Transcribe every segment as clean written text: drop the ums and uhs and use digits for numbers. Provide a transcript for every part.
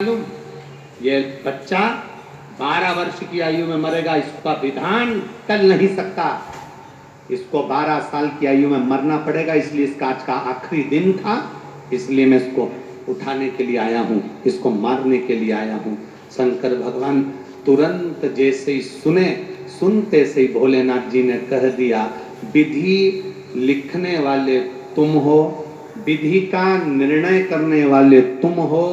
मालूम, ये बच्चा 12 वर्ष की आयु में मरेगा, इसका विधान टल नहीं सकता। इसको 12 साल की आयु में मरना पड़ेगा, इसलिए इसका आज का आखिरी दिन था, इसलिए मैं इसको उठाने के लिए आया हूँ, इसको मारने के लिए आया हूँ। शंकर भगवान तुरंत जैसे ही सुनते से ही भोलेनाथ जी ने कह दिया, विधि लिखने वाले तुम हो, विधि का निर्णय करने वाले तुम हो,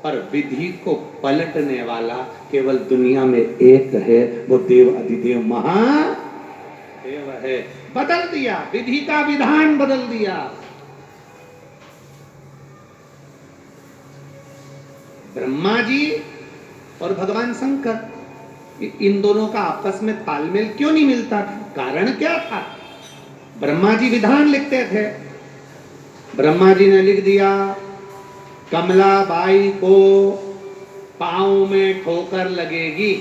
पर विधि को पलटने वाला केवल दुनिया में एक है, वो देव अधिदेव महादेव है। बदल दिया, विधि का विधान बदल दिया। ब्रह्मा जी और भगवान शंकर, इन दोनों का आपस में तालमेल क्यों नहीं मिलता था? कारण क्या था? ब्रह्मा जी विधान लिखते थे, ब्रह्मा जी ने लिख दिया, कमलाबाई को पांव में ठोकर लगेगी।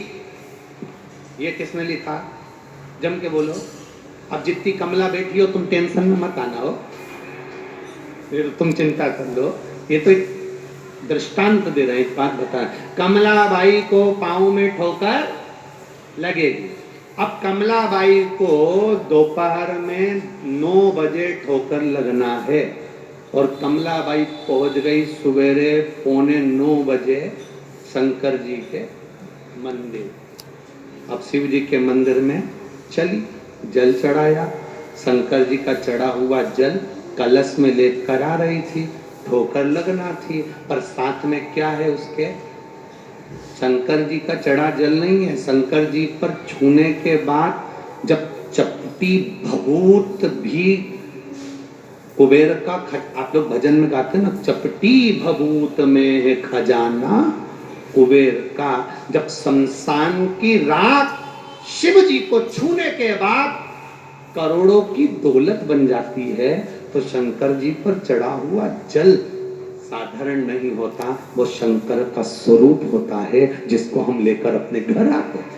ये किसने लिखा? जम के बोलो। अब जितनी कमला बैठी हो तुम टेंशन में मत आना हो, फिर तुम चिंता कर लो। ये तो एक दृष्टांत दे रहे, एक बात बता, कमलाबाई को पांव में ठोकर लगेगी। अब कमलाबाई को दोपहर में 9 बजे ठोकर लगना है और कमलाबाई पहुंच गई सवेरे 8:45 बजे शंकर जी के मंदिर। अब शिव जी के मंदिर में चली, जल चढ़ाया, शंकर जी का चढ़ा हुआ जल कलश में लेकर आ रही थी, ठोकर लगना थी, पर साथ में क्या है उसके? शंकर जी का चढ़ा जल नहीं है। शंकर जी पर छूने के बाद जब चपटी भभूत भी कुबेर का आप लोग भजन में गाते हैं ना, चपटी भभूत में है खजाना कुबेर का। जब शमशान की राख शिव जी को छूने के बाद करोड़ों की दौलत बन जाती है, तो शंकर जी पर चढ़ा हुआ जल साधारण नहीं होता, वो शंकर का स्वरूप होता है, जिसको हम लेकर अपने घर आते हैं।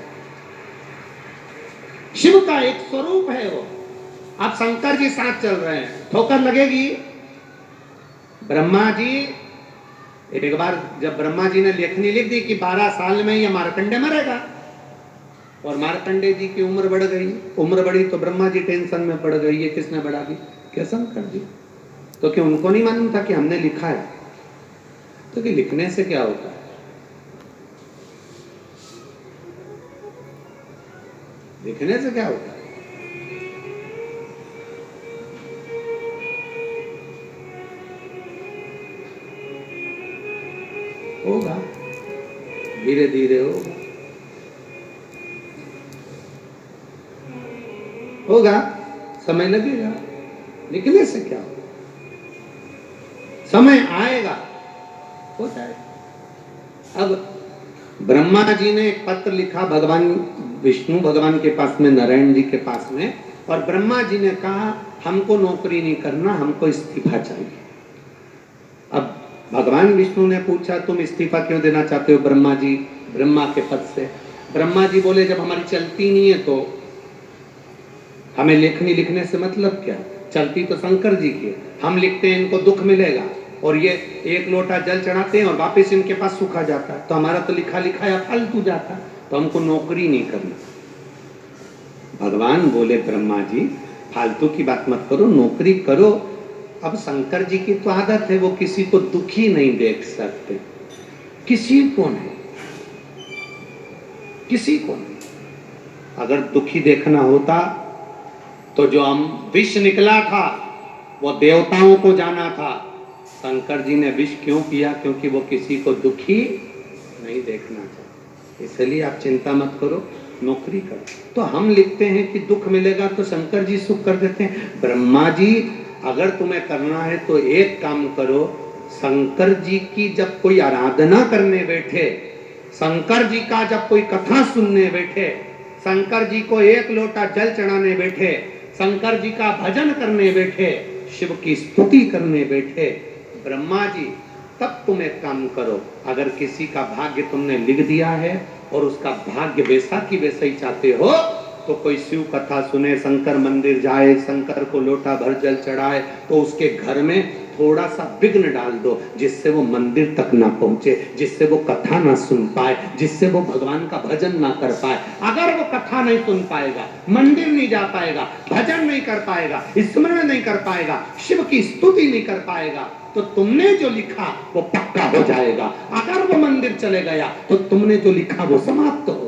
शिव का एक स्वरूप है वो। अब शंकर जी साथ चल रहे हैं, ठोकर लगेगी। ब्रह्मा जी, एक बार जब ब्रह्मा जी ने लेखनी लिख दी कि 12 साल में ये मार्कंडे मरेगा, और मार्कंडे जी की उम्र बढ़ गई, उम्र बढ़ी तो ब्रह्मा जी टेंशन में पड़ गई। ये किसने बढ़ा दी? क्या शंकर जी? तो क्या उनको नहीं मालूम था कि हमने लिखा है? तो कि लिखने से क्या होता है? लिखने से क्या होता है? होगा, धीरे धीरे होगा, समय लगेगा। लिखने से क्या होगा? समय आएगा, हो जाएगा। अब ब्रह्मा जी ने एक पत्र लिखा भगवान विष्णु भगवान के पास में, नारायण जी के पास में, और ब्रह्मा जी ने कहा हमको नौकरी नहीं करना, हमको इस्तीफा चाहिए। अब भगवान विष्णु ने पूछा तुम इस्तीफा क्यों देना चाहते हो ब्रह्मा जी, ब्रह्मा के पद से? ब्रह्मा जी बोले जब हमारी चलती नहीं है तो हमें लेखनी लिखने से मतलब क्या? चलती तो शंकर जी की, हम लिखते हैं इनको दुख मिलेगा, और ये एक लोटा जल चढ़ाते हैं और वापस इनके पास सूखा जाता है, तो हमारा तो लिखा लिखाया फालतू जाता, तो हमको नौकरी नहीं करनी। भगवान बोले ब्रह्मा जी फालतू की बात मत करो, नौकरी करो। अब शंकर जी की तो आदत है, वो किसी को दुखी नहीं देख सकते, किसी को नहीं, किसी को नहीं। अगर दुखी देखना होता तो जो विष निकला था वो देवताओं को जाना था। शंकर जी ने विष क्यों किया? क्योंकि वो किसी को दुखी नहीं देखना चाहते। इसलिए आप चिंता मत करो, नौकरी करो। तो हम लिखते हैं कि दुख मिलेगा तो शंकर जी सुख कर देते हैं। ब्रह्मा जी अगर तुम्हें करना है तो एक काम करो, शंकर जी की जब कोई आराधना करने बैठे, शंकर जी का जब कोई कथा सुनने बैठे, शंकर जी को एक लोटा जल चढ़ाने बैठे, शंकर जी का भजन करने बैठे, शिव की स्तुति करने बैठे, ब्रह्मा जी तब तुम एक काम करो, अगर किसी का भाग्य तुमने लिख दिया है और उसका भाग्य वैसा की वैसा ही चाहते हो, तो कोई शिव कथा सुने, शंकर मंदिर जाए, शंकर को लोटा भर जल चढ़ाए, तो उसके घर में थोड़ा सा विघ्न डाल दो, जिससे वो मंदिर तक ना पहुंचे, जिससे वो कथा ना सुन पाए, जिससे वो भगवान का भजन ना कर पाए। अगर वो कथा नहीं सुन पाएगा, मंदिर नहीं जा पाएगा, भजन नहीं कर पाएगा, स्मरण नहीं कर पाएगा, शिव की स्तुति नहीं कर पाएगा, तो तुमने जो लिखा वो पक्का हो जाएगा। अगर वो मंदिर चले गया तो तुमने जो लिखा वो समाप्त हो